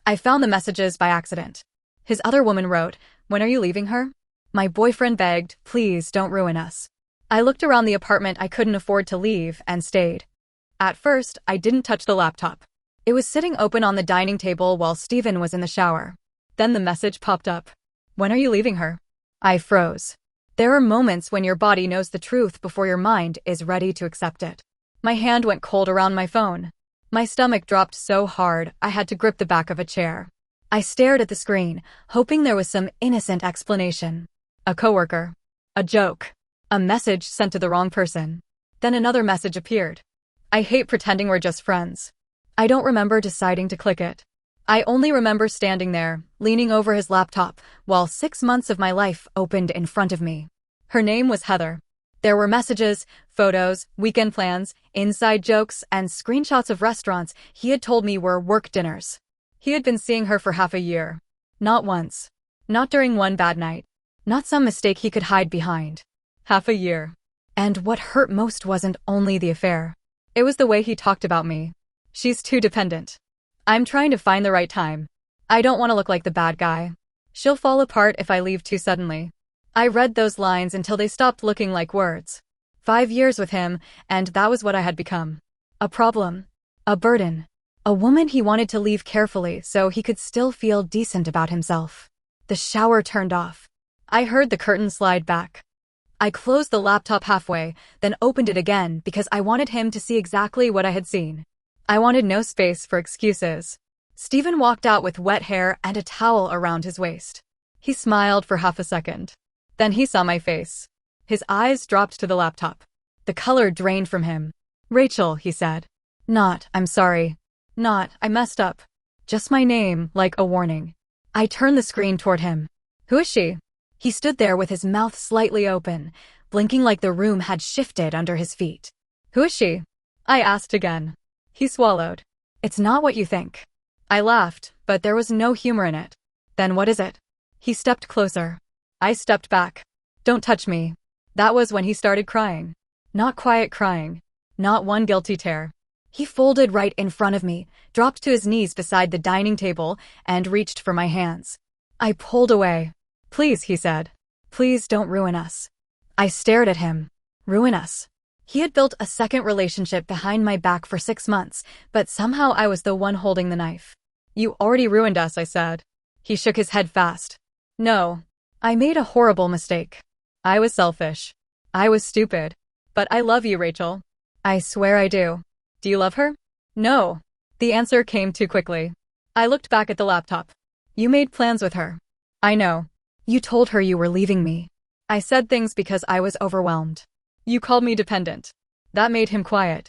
I found the messages by accident. His other woman wrote, "When are you leaving her?" My boyfriend begged, "Please don't ruin us." I looked around the apartment I couldn't afford to leave and stayed. At first, I didn't touch the laptop. It was sitting open on the dining table while Steven was in the shower. Then the message popped up. "When are you leaving her?" I froze. There are moments when your body knows the truth before your mind is ready to accept it. My hand went cold around my phone. My stomach dropped so hard I had to grip the back of a chair. I stared at the screen, hoping there was some innocent explanation. A coworker. A joke. A message sent to the wrong person. Then another message appeared. I hate pretending we're just friends. I don't remember deciding to click it. I only remember standing there, leaning over his laptop, while 6 months of my life opened in front of me. Her name was Heather. There were messages, photos, weekend plans, inside jokes, and screenshots of restaurants he had told me were work dinners. He had been seeing her for half a year. Not once. Not during one bad night. Not some mistake he could hide behind. Half a year. And what hurt most wasn't only the affair. It was the way he talked about me. "She's too dependent. I'm trying to find the right time. I don't want to look like the bad guy. She'll fall apart if I leave too suddenly." I read those lines until they stopped looking like words. 5 years with him, and that was what I had become. A problem. A burden. A woman he wanted to leave carefully so he could still feel decent about himself. The shower turned off. I heard the curtain slide back. I closed the laptop halfway, then opened it again because I wanted him to see exactly what I had seen. I wanted no space for excuses. Steven walked out with wet hair and a towel around his waist. He smiled for half a second. Then he saw my face. His eyes dropped to the laptop. The color drained from him. "Rachel," he said. "Not, I'm sorry. Not, I messed up. Just my name, like a warning." I turned the screen toward him. "Who is she?" He stood there with his mouth slightly open, blinking like the room had shifted under his feet. "Who is she?" I asked again. He swallowed. "It's not what you think." I laughed, but there was no humor in it. "Then what is it?" He stepped closer. I stepped back. "Don't touch me." That was when he started crying. Not quiet crying. Not one guilty tear. He folded right in front of me, dropped to his knees beside the dining table, and reached for my hands. I pulled away. "Please," he said. "Please don't ruin us." I stared at him. Ruin us. He had built a second relationship behind my back for 6 months, but somehow I was the one holding the knife. "You already ruined us," I said. He shook his head fast. "No. I made a horrible mistake. I was selfish. I was stupid. But I love you, Rachel. I swear I do." "Do you love her?" "No." The answer came too quickly. I looked back at the laptop. "You made plans with her." "I know. You told her you were leaving me." I said things because I was overwhelmed. "You called me dependent." That made him quiet.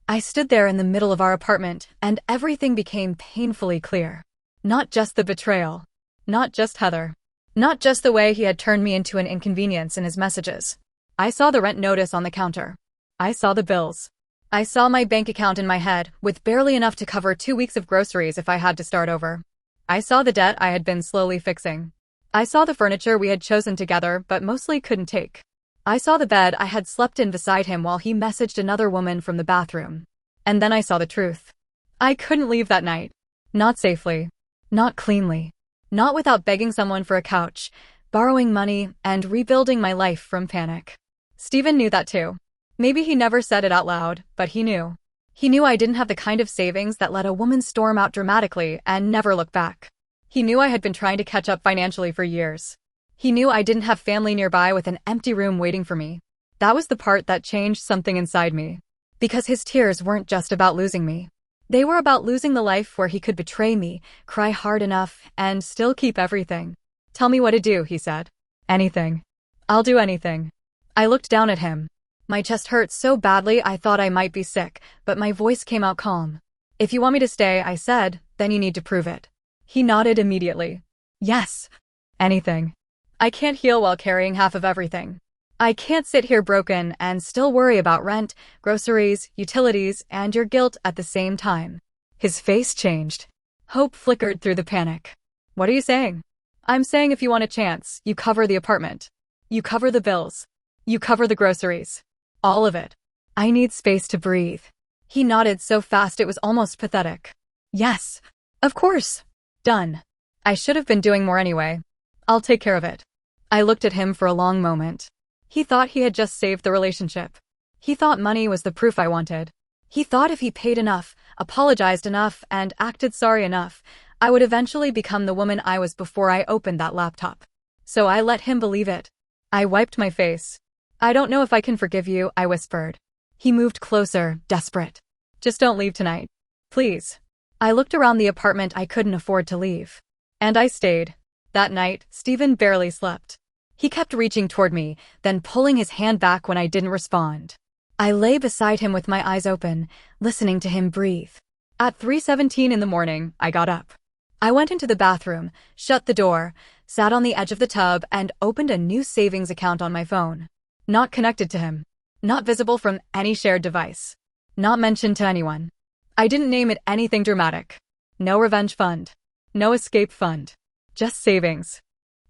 I stood there in the middle of our apartment, and everything became painfully clear. Not just the betrayal. Not just Heather. Not just the way he had turned me into an inconvenience in his messages. I saw the rent notice on the counter. I saw the bills. I saw my bank account in my head, with barely enough to cover 2 weeks of groceries if I had to start over. I saw the debt I had been slowly fixing. I saw the furniture we had chosen together but mostly couldn't take. I saw the bed I had slept in beside him while he messaged another woman from the bathroom. And then I saw the truth. I couldn't leave that night. Not safely. Not cleanly. Not without begging someone for a couch, borrowing money, and rebuilding my life from panic. Steven knew that too. Maybe he never said it out loud, but he knew. He knew I didn't have the kind of savings that let a woman storm out dramatically and never look back. He knew I had been trying to catch up financially for years. He knew I didn't have family nearby with an empty room waiting for me. That was the part that changed something inside me. Because his tears weren't just about losing me. They were about losing the life where he could betray me, cry hard enough, and still keep everything. "Tell me what to do," he said. "Anything. I'll do anything." I looked down at him. My chest hurt so badly I thought I might be sick, but my voice came out calm. "If you want me to stay," I said, "then you need to prove it." He nodded immediately. "Yes. Anything. I can't heal while carrying half of everything. I can't sit here broken and still worry about rent, groceries, utilities, and your guilt at the same time." His face changed. Hope flickered through the panic. "What are you saying?" "I'm saying if you want a chance, you cover the apartment. You cover the bills. You cover the groceries. All of it. I need space to breathe." He nodded so fast it was almost pathetic. "Yes. Of course." Done. I should have been doing more anyway. I'll take care of it. I looked at him for a long moment. He thought he had just saved the relationship. He thought money was the proof I wanted. He thought if he paid enough, apologized enough, and acted sorry enough, I would eventually become the woman I was before I opened that laptop. So I let him believe it. I wiped my face. I don't know if I can forgive you, I whispered. He moved closer, desperate. Just don't leave tonight. Please. I looked around the apartment I couldn't afford to leave. And I stayed. That night, Stephen barely slept. He kept reaching toward me, then pulling his hand back when I didn't respond. I lay beside him with my eyes open, listening to him breathe. At 3:17 in the morning, I got up. I went into the bathroom, shut the door, sat on the edge of the tub, and opened a new savings account on my phone. Not connected to him. Not visible from any shared device. Not mentioned to anyone. I didn't name it anything dramatic. No revenge fund. No escape fund. Just savings.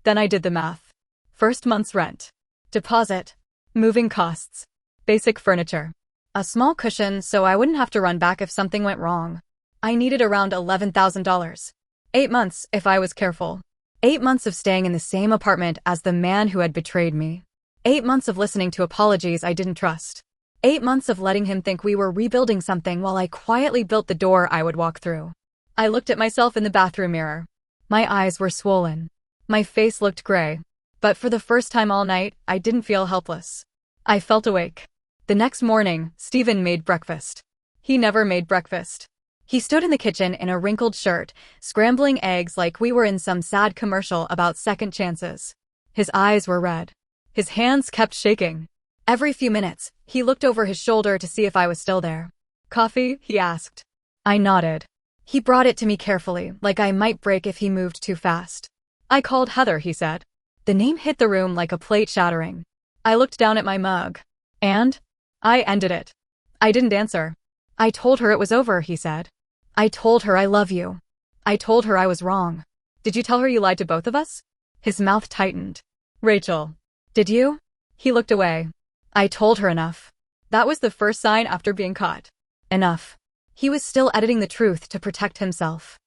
Then I did the math. First month's rent. Deposit. Moving costs. Basic furniture. A small cushion so I wouldn't have to run back if something went wrong. I needed around $11,000. 8 months if I was careful. 8 months of staying in the same apartment as the man who had betrayed me. 8 months of listening to apologies I didn't trust. 8 months of letting him think we were rebuilding something while I quietly built the door I would walk through. I looked at myself in the bathroom mirror. My eyes were swollen. My face looked gray. But for the first time all night, I didn't feel helpless. I felt awake. The next morning, Stephen made breakfast. He never made breakfast. He stood in the kitchen in a wrinkled shirt, scrambling eggs like we were in some sad commercial about second chances. His eyes were red. His hands kept shaking. Every few minutes, he looked over his shoulder to see if I was still there. Coffee? He asked. I nodded. He brought it to me carefully, like I might break if he moved too fast. I called Heather, he said. The name hit the room like a plate shattering. I looked down at my mug. And? I ended it. I didn't answer. I told her it was over, he said. I told her I love you. I told her I was wrong. Did you tell her you lied to both of us? His mouth tightened. Rachel. Did you? He looked away. I told her enough. That was the first sign after being caught. Enough. He was still editing the truth to protect himself.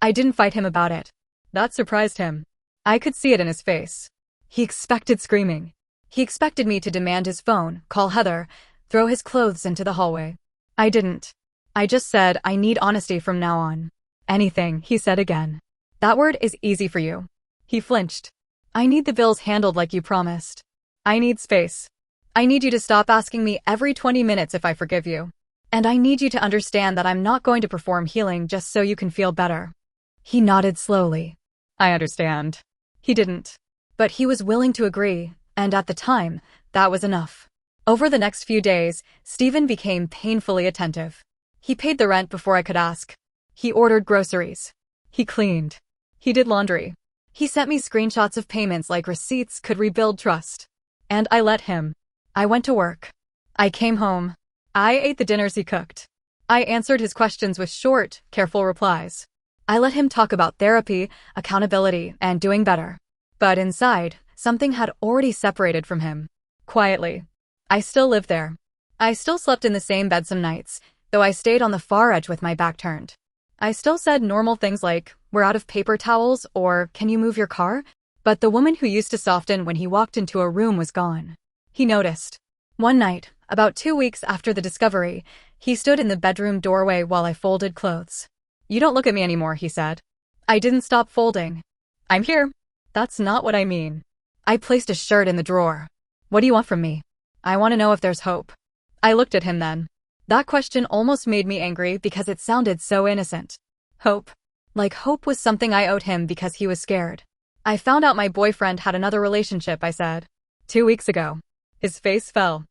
I didn't fight him about it. That surprised him. I could see it in his face. He expected screaming. He expected me to demand his phone, call Heather, throw his clothes into the hallway. I didn't. I just said I need honesty from now on. Anything, he said again. That word is easy for you. He flinched. I need the bills handled like you promised. I need space. I need you to stop asking me every 20 minutes if I forgive you. And I need you to understand that I'm not going to perform healing just so you can feel better. He nodded slowly. I understand. He didn't. But he was willing to agree, and at the time, that was enough. Over the next few days, Stephen became painfully attentive. He paid the rent before I could ask. He ordered groceries. He cleaned. He did laundry. He sent me screenshots of payments like receipts could rebuild trust. And I let him. I went to work. I came home. I ate the dinners he cooked. I answered his questions with short, careful replies. I let him talk about therapy, accountability, and doing better. But inside, something had already separated from him. Quietly. I still lived there. I still slept in the same bed some nights, though I stayed on the far edge with my back turned. I still said normal things like, "We're out of paper towels," or "Can you move your car?" But the woman who used to soften when he walked into a room was gone. He noticed. One night, about 2 weeks after the discovery, he stood in the bedroom doorway while I folded clothes. "You don't look at me anymore," he said. I didn't stop folding. "I'm here." "That's not what I mean." I placed a shirt in the drawer. "What do you want from me?" "I want to know if there's hope." I looked at him then. That question almost made me angry because it sounded so innocent. Hope. Like hope was something I owed him because he was scared. "I found out my boyfriend had another relationship," I said. 2 weeks ago. His face fell.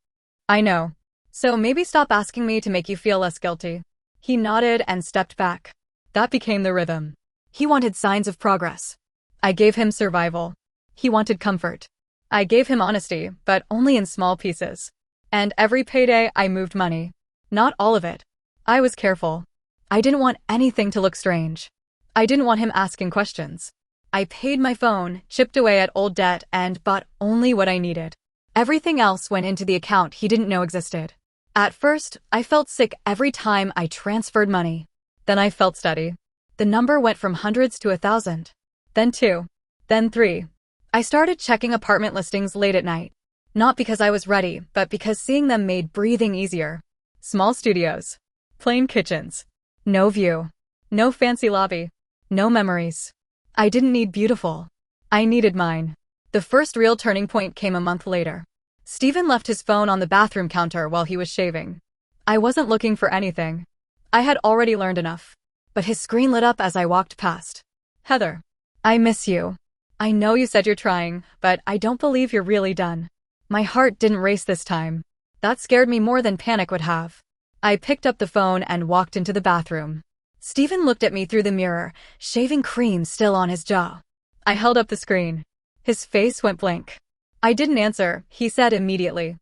"I know. So maybe stop asking me to make you feel less guilty." He nodded and stepped back. That became the rhythm. He wanted signs of progress. I gave him survival. He wanted comfort. I gave him honesty, but only in small pieces. And every payday I moved money. Not all of it. I was careful. I didn't want anything to look strange. I didn't want him asking questions. I paid my phone, chipped away at old debt, and bought only what I needed. Everything else went into the account he didn't know existed. At first, I felt sick every time I transferred money. Then I felt steady. The number went from hundreds to 1,000. Then 2. Then 3. I started checking apartment listings late at night. Not because I was ready, but because seeing them made breathing easier. Small studios. Plain kitchens. No view. No fancy lobby. No memories. I didn't need beautiful. I needed mine. The first real turning point came a month later. Steven left his phone on the bathroom counter while he was shaving. I wasn't looking for anything. I had already learned enough. But his screen lit up as I walked past. Heather. I miss you. I know you said you're trying, but I don't believe you're really done. My heart didn't race this time. That scared me more than panic would have. I picked up the phone and walked into the bathroom. Steven looked at me through the mirror, shaving cream still on his jaw. I held up the screen. His face went blank. I didn't answer, he said immediately.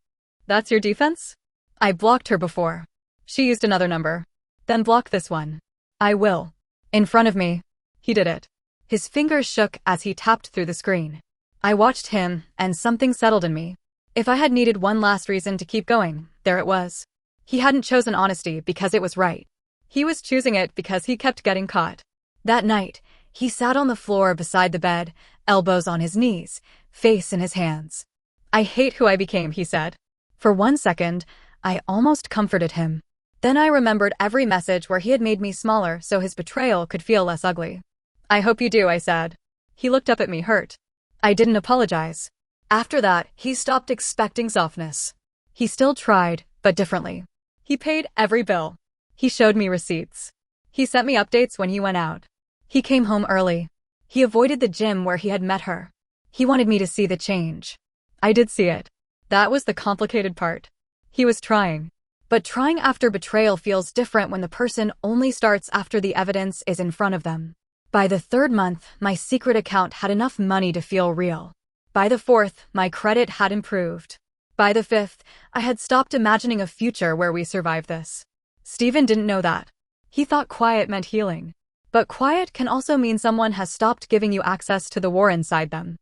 That's your defense? I blocked her before. She used another number. Then block this one. I will. In front of me. He did it. His fingers shook as he tapped through the screen. I watched him, and something settled in me. If I had needed one last reason to keep going, there it was. He hadn't chosen honesty because it was right. He was choosing it because he kept getting caught. That night, he sat on the floor beside the bed, elbows on his knees, face in his hands. I hate who I became, he said. For 1 second, I almost comforted him. Then I remembered every message where he had made me smaller so his betrayal could feel less ugly. I hope you do, I said. He looked up at me hurt. I didn't apologize. After that, he stopped expecting softness. He still tried, but differently. He paid every bill. He showed me receipts. He sent me updates when he went out. He came home early. He avoided the gym where he had met her. He wanted me to see the change. I did see it. That was the complicated part. He was trying. But trying after betrayal feels different when the person only starts after the evidence is in front of them. By the 3rd month, my secret account had enough money to feel real. By the 4th, my credit had improved. By the 5th, I had stopped imagining a future where we survived this. Steven didn't know that. He thought quiet meant healing. But quiet can also mean someone has stopped giving you access to the war inside them.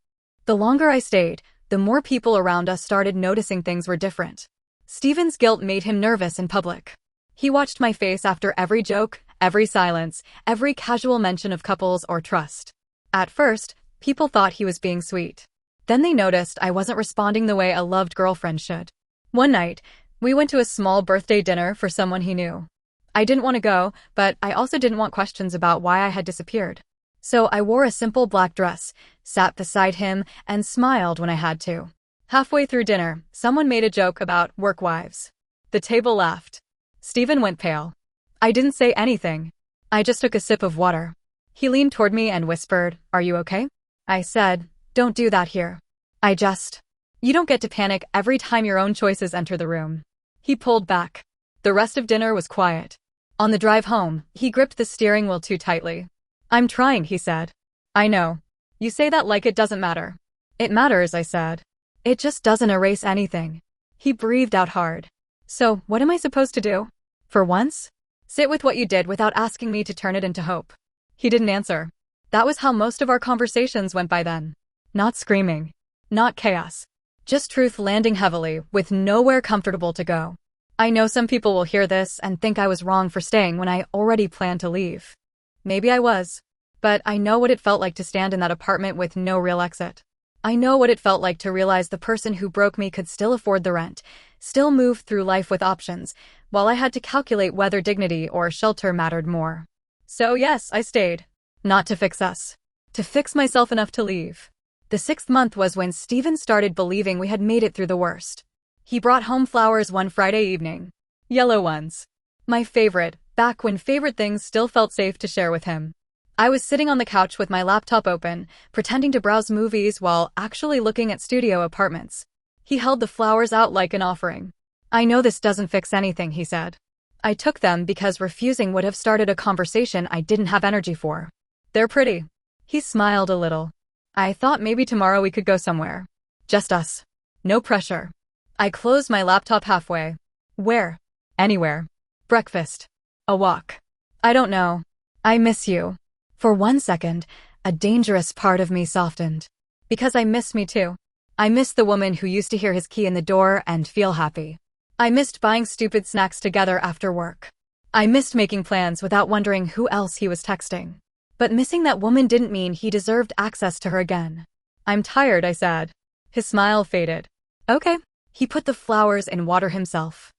The longer I stayed, the more people around us started noticing things were different. Steven's guilt made him nervous in public. He watched my face after every joke, every silence, every casual mention of couples or trust. At first, people thought he was being sweet. Then they noticed I wasn't responding the way a loved girlfriend should. One night, we went to a small birthday dinner for someone he knew. I didn't want to go, but I also didn't want questions about why I had disappeared. So I wore a simple black dress, sat beside him, and smiled when I had to. Halfway through dinner, someone made a joke about work wives. The table laughed. Steven went pale. I didn't say anything. I just took a sip of water. He leaned toward me and whispered, "Are you okay?" I said, "Don't do that here. You don't get to panic every time your own choices enter the room." He pulled back. The rest of dinner was quiet. On the drive home, he gripped the steering wheel too tightly. "I'm trying," he said. "I know. You say that like it doesn't matter." "It matters," I said. "It just doesn't erase anything." He breathed out hard. "So, what am I supposed to do? For once? Sit with what you did without asking me to turn it into hope." He didn't answer. That was how most of our conversations went by then. Not screaming. Not chaos. Just truth landing heavily, with nowhere comfortable to go. I know some people will hear this and think I was wrong for staying when I already planned to leave. Maybe I was. But I know what it felt like to stand in that apartment with no real exit. I know what it felt like to realize the person who broke me could still afford the rent, still move through life with options, while I had to calculate whether dignity or shelter mattered more. So yes, I stayed. Not to fix us. To fix myself enough to leave. The 6th month was when Steven started believing we had made it through the worst. He brought home flowers one Friday evening. Yellow ones. My favorite, back when favorite things still felt safe to share with him. I was sitting on the couch with my laptop open, pretending to browse movies while actually looking at studio apartments. He held the flowers out like an offering. "I know this doesn't fix anything," he said. I took them because refusing would have started a conversation I didn't have energy for. "They're pretty." He smiled a little. "I thought maybe tomorrow we could go somewhere. Just us. No pressure." I closed my laptop halfway. "Where?" "Anywhere. Breakfast. A walk." "I don't know. I miss you." For 1 second, a dangerous part of me softened. Because I miss me too. I missed the woman who used to hear his key in the door and feel happy. I missed buying stupid snacks together after work. I missed making plans without wondering who else he was texting. But missing that woman didn't mean he deserved access to her again. I'm tired, I said. His smile faded. Okay. He put the flowers in water himself.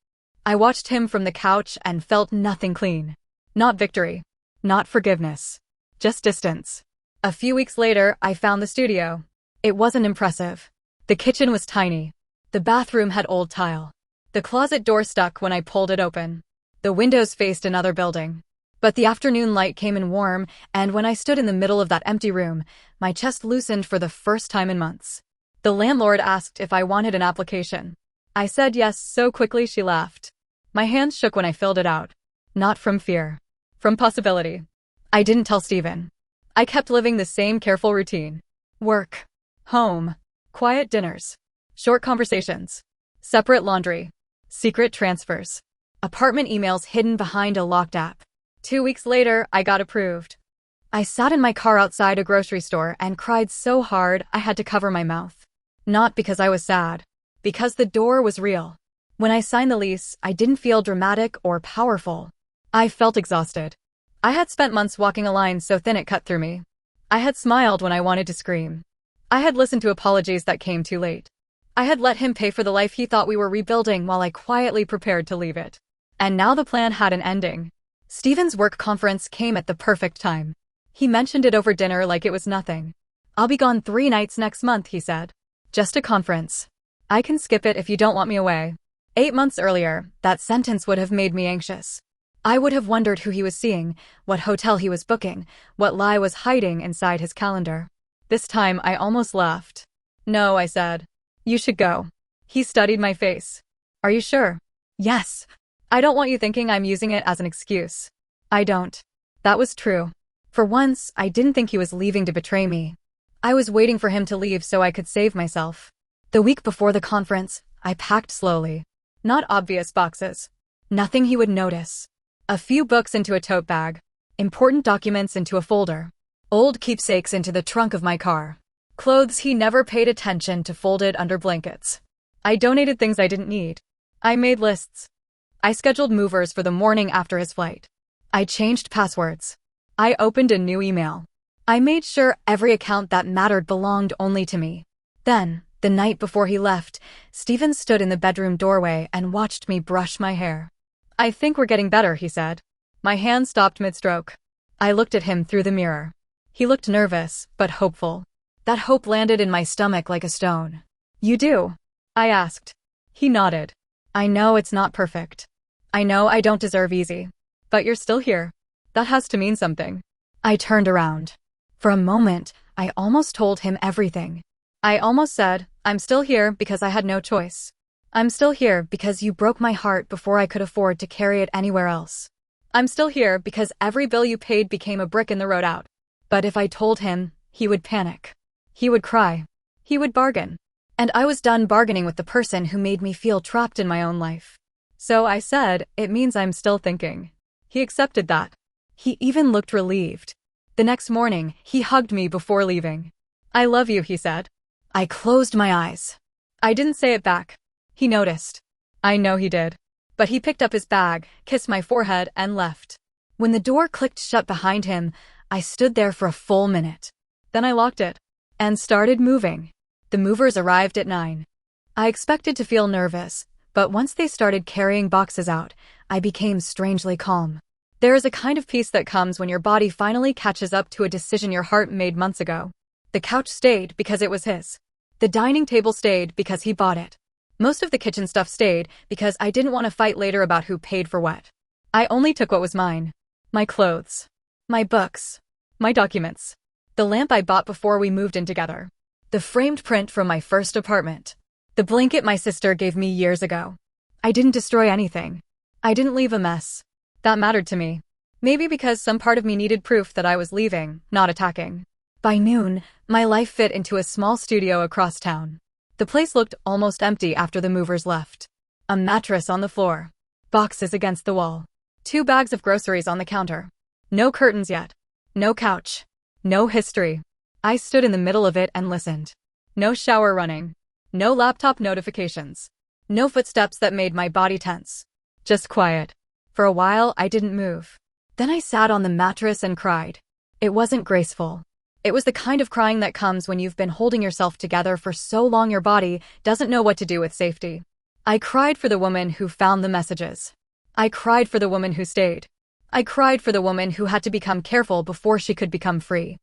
I watched him from the couch and felt nothing clean. Not victory. Not forgiveness. Just distance. A few weeks later, I found the studio. It wasn't impressive. The kitchen was tiny. The bathroom had old tile. The closet door stuck when I pulled it open. The windows faced another building. But the afternoon light came in warm, and when I stood in the middle of that empty room, my chest loosened for the first time in months. The landlord asked if I wanted an application. I said yes so quickly she laughed. My hands shook when I filled it out. Not from fear. From possibility. I didn't tell Steven. I kept living the same careful routine. Work. Home. Quiet dinners. Short conversations. Separate laundry. Secret transfers. Apartment emails hidden behind a locked app. 2 weeks later, I got approved. I sat in my car outside a grocery store and cried so hard I had to cover my mouth. Not because I was sad. Because the door was real. When I signed the lease, I didn't feel dramatic or powerful. I felt exhausted. I had spent months walking a line so thin it cut through me. I had smiled when I wanted to scream. I had listened to apologies that came too late. I had let him pay for the life he thought we were rebuilding while I quietly prepared to leave it. And now the plan had an ending. Steven's work conference came at the perfect time. He mentioned it over dinner like it was nothing. I'll be gone 3 nights next month, he said. Just a conference. I can skip it if you don't want me away. 8 months earlier, that sentence would have made me anxious. I would have wondered who he was seeing, what hotel he was booking, what lie was hiding inside his calendar. This time, I almost laughed. No, I said. You should go. He studied my face. Are you sure? Yes. I don't want you thinking I'm using it as an excuse. I don't. That was true. For once, I didn't think he was leaving to betray me. I was waiting for him to leave so I could save myself. The week before the conference, I packed slowly. Not obvious boxes. Nothing he would notice. A few books into a tote bag. Important documents into a folder. Old keepsakes into the trunk of my car. Clothes he never paid attention to folded under blankets. I donated things I didn't need. I made lists. I scheduled movers for the morning after his flight. I changed passwords. I opened a new email. I made sure every account that mattered belonged only to me. Then, the night before he left, Steven stood in the bedroom doorway and watched me brush my hair. I think we're getting better, he said. My hand stopped mid-stroke. I looked at him through the mirror. He looked nervous, but hopeful. That hope landed in my stomach like a stone. You do? I asked. He nodded. I know it's not perfect. I know I don't deserve easy. But you're still here. That has to mean something. I turned around. For a moment, I almost told him everything. I almost said, I'm still here because I had no choice. I'm still here because you broke my heart before I could afford to carry it anywhere else. I'm still here because every bill you paid became a brick in the road out. But if I told him, he would panic. He would cry. He would bargain. And I was done bargaining with the person who made me feel trapped in my own life. So I said, it means I'm still thinking. He accepted that. He even looked relieved. The next morning, he hugged me before leaving. I love you, he said. I closed my eyes. I didn't say it back. He noticed. I know he did. But he picked up his bag, kissed my forehead, and left. When the door clicked shut behind him, I stood there for a full minute. Then I locked it. And started moving. The movers arrived at 9. I expected to feel nervous, but once they started carrying boxes out, I became strangely calm. There is a kind of peace that comes when your body finally catches up to a decision your heart made months ago. The couch stayed because it was his. The dining table stayed because he bought it. Most of the kitchen stuff stayed because I didn't want to fight later about who paid for what. I only took what was mine. My clothes. My books. My documents. The lamp I bought before we moved in together. The framed print from my first apartment. The blanket my sister gave me years ago. I didn't destroy anything. I didn't leave a mess. That mattered to me. Maybe because some part of me needed proof that I was leaving, not attacking. By noon, my life fit into a small studio across town. The place looked almost empty after the movers left. A mattress on the floor. Boxes against the wall. 2 bags of groceries on the counter. No curtains yet. No couch. No history. I stood in the middle of it and listened. No shower running. No laptop notifications. No footsteps that made my body tense. Just quiet. For a while, I didn't move. Then I sat on the mattress and cried. It wasn't graceful. It was the kind of crying that comes when you've been holding yourself together for so long your body doesn't know what to do with safety. I cried for the woman who found the messages. I cried for the woman who stayed. I cried for the woman who had to become careful before she could become free.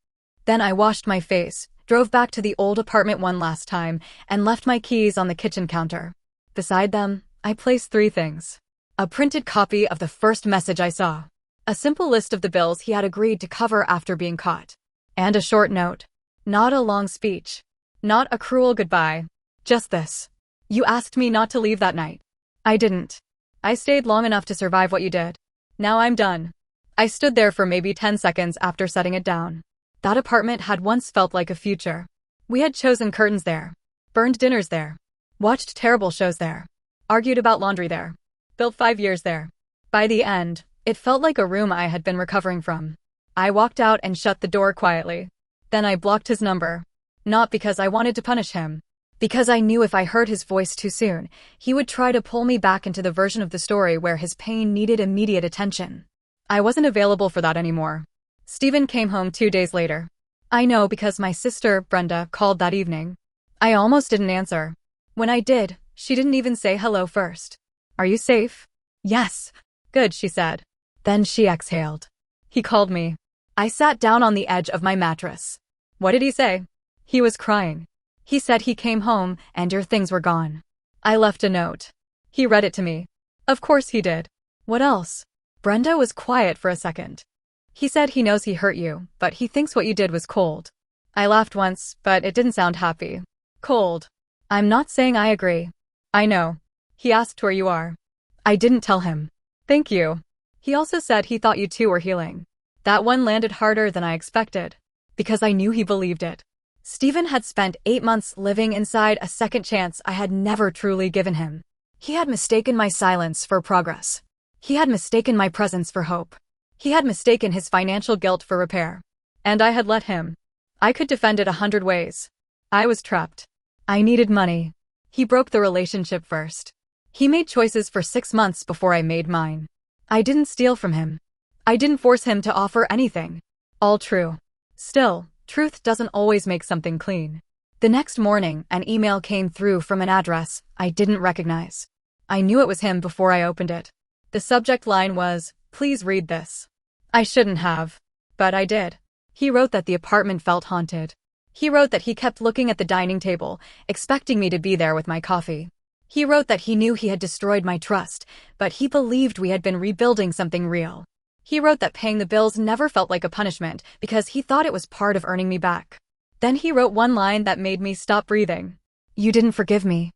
Then I washed my face, drove back to the old apartment one last time, and left my keys on the kitchen counter. Beside them, I placed 3 things. A printed copy of the first message I saw. A simple list of the bills he had agreed to cover after being caught. And a short note. Not a long speech. Not a cruel goodbye. Just this. You asked me not to leave that night. I didn't. I stayed long enough to survive what you did. Now I'm done. I stood there for maybe 10 seconds after setting it down. That apartment had once felt like a future. We had chosen curtains there. Burned dinners there. Watched terrible shows there. Argued about laundry there. Built 5 years there. By the end, it felt like a room I had been recovering from. I walked out and shut the door quietly. Then I blocked his number. Not because I wanted to punish him. Because I knew if I heard his voice too soon, he would try to pull me back into the version of the story where his pain needed immediate attention. I wasn't available for that anymore. Stephen came home 2 days later. I know because my sister, Brenda, called that evening. I almost didn't answer. When I did, she didn't even say hello first. Are you safe? Yes. Good, she said. Then she exhaled. He called me. I sat down on the edge of my mattress. What did he say? He was crying. He said he came home and your things were gone. I left a note. He read it to me. Of course he did. What else? Brenda was quiet for a second. He said he knows he hurt you, but he thinks what you did was cold. I laughed once, but it didn't sound happy. Cold. I'm not saying I agree. I know. He asked where you are. I didn't tell him. Thank you. He also said he thought you two were healing. That one landed harder than I expected. Because I knew he believed it. Stephen had spent 8 months living inside a second chance I had never truly given him. He had mistaken my silence for progress. He had mistaken my presence for hope. He had mistaken his financial guilt for repair. And I had let him. I could defend it 100 ways. I was trapped. I needed money. He broke the relationship first. He made choices for 6 months before I made mine. I didn't steal from him. I didn't force him to offer anything. All true. Still, truth doesn't always make something clean. The next morning, an email came through from an address I didn't recognize. I knew it was him before I opened it. The subject line was, "Please read this." I shouldn't have. But I did. He wrote that the apartment felt haunted. He wrote that he kept looking at the dining table, expecting me to be there with my coffee. He wrote that he knew he had destroyed my trust, but he believed we had been rebuilding something real. He wrote that paying the bills never felt like a punishment because he thought it was part of earning me back. Then he wrote one line that made me stop breathing. You didn't forgive me.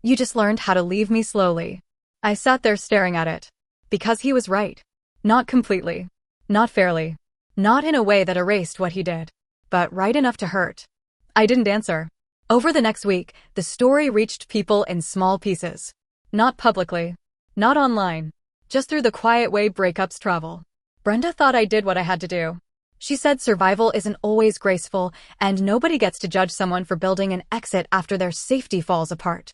You just learned how to leave me slowly. I sat there staring at it. Because he was right. Not completely. Not fairly. Not in a way that erased what he did. But right enough to hurt. I didn't answer. Over the next week, the story reached people in small pieces. Not publicly. Not online. Just through the quiet way breakups travel. Brenda thought I did what I had to do. She said survival isn't always graceful, and nobody gets to judge someone for building an exit after their safety falls apart.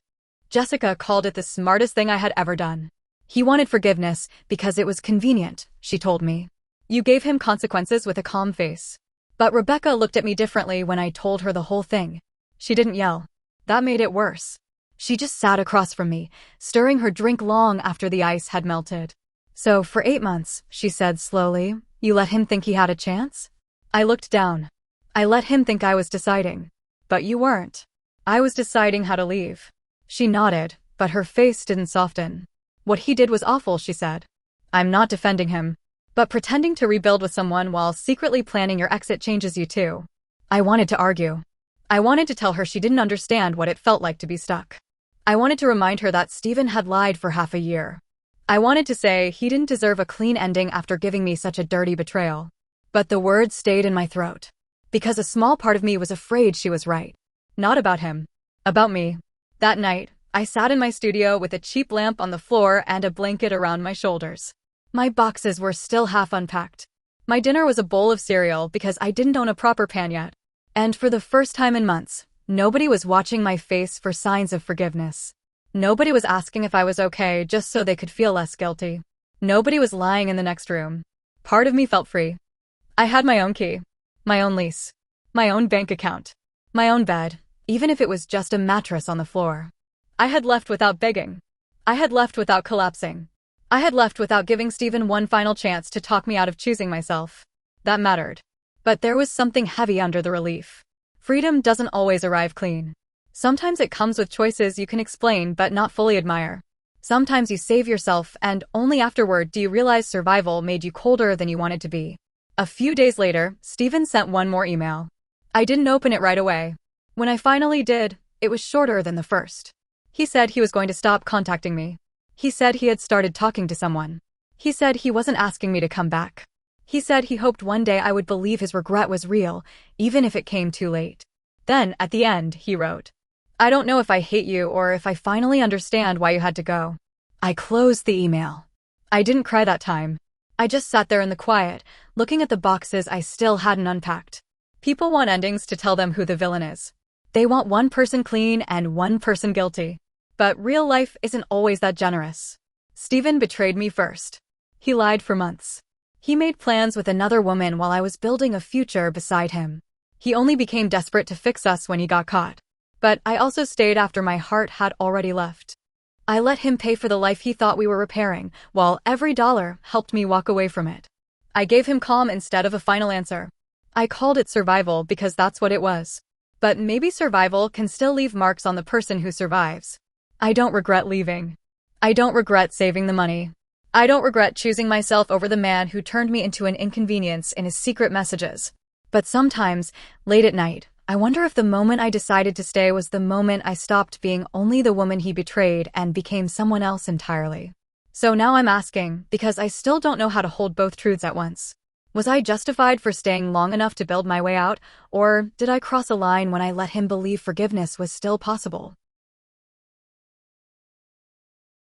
Jessica called it the smartest thing I had ever done. He wanted forgiveness because it was convenient, she told me. You gave him consequences with a calm face. But Rebecca looked at me differently when I told her the whole thing. She didn't yell. That made it worse. She just sat across from me, stirring her drink long after the ice had melted. So for 8 months, she said slowly, you let him think he had a chance? I looked down. I let him think I was deciding. But you weren't. I was deciding how to leave. She nodded, but her face didn't soften. What he did was awful, she said. I'm not defending him. But pretending to rebuild with someone while secretly planning your exit changes you too. I wanted to argue. I wanted to tell her she didn't understand what it felt like to be stuck. I wanted to remind her that Stephen had lied for half a year. I wanted to say he didn't deserve a clean ending after giving me such a dirty betrayal. But the words stayed in my throat. Because a small part of me was afraid she was right. Not about him. About me. That night, I sat in my studio with a cheap lamp on the floor and a blanket around my shoulders. My boxes were still half unpacked. My dinner was a bowl of cereal because I didn't own a proper pan yet. And for the first time in months, nobody was watching my face for signs of forgiveness. Nobody was asking if I was okay just so they could feel less guilty. Nobody was lying in the next room. Part of me felt free. I had my own key, my own lease, my own bank account, my own bed, even if it was just a mattress on the floor. I had left without begging. I had left without collapsing. I had left without giving Stephen one final chance to talk me out of choosing myself. That mattered. But there was something heavy under the relief. Freedom doesn't always arrive clean. Sometimes it comes with choices you can explain but not fully admire. Sometimes you save yourself and only afterward do you realize survival made you colder than you wanted to be. A few days later, Stephen sent one more email. I didn't open it right away. When I finally did, it was shorter than the first. He said he was going to stop contacting me. He said he had started talking to someone. He said he wasn't asking me to come back. He said he hoped one day I would believe his regret was real, even if it came too late. Then, at the end, he wrote, I don't know if I hate you or if I finally understand why you had to go. I closed the email. I didn't cry that time. I just sat there in the quiet, looking at the boxes I still hadn't unpacked. People want endings to tell them who the villain is. They want one person clean and one person guilty. But real life isn't always that generous. Stephen betrayed me first. He lied for months. He made plans with another woman while I was building a future beside him. He only became desperate to fix us when he got caught. But I also stayed after my heart had already left. I let him pay for the life he thought we were repairing, while every dollar helped me walk away from it. I gave him calm instead of a final answer. I called it survival because that's what it was. But maybe survival can still leave marks on the person who survives. I don't regret leaving. I don't regret saving the money. I don't regret choosing myself over the man who turned me into an inconvenience in his secret messages. But sometimes, late at night, I wonder if the moment I decided to stay was the moment I stopped being only the woman he betrayed and became someone else entirely. So now I'm asking, because I still don't know how to hold both truths at once. Was I justified for staying long enough to build my way out, or did I cross a line when I let him believe forgiveness was still possible?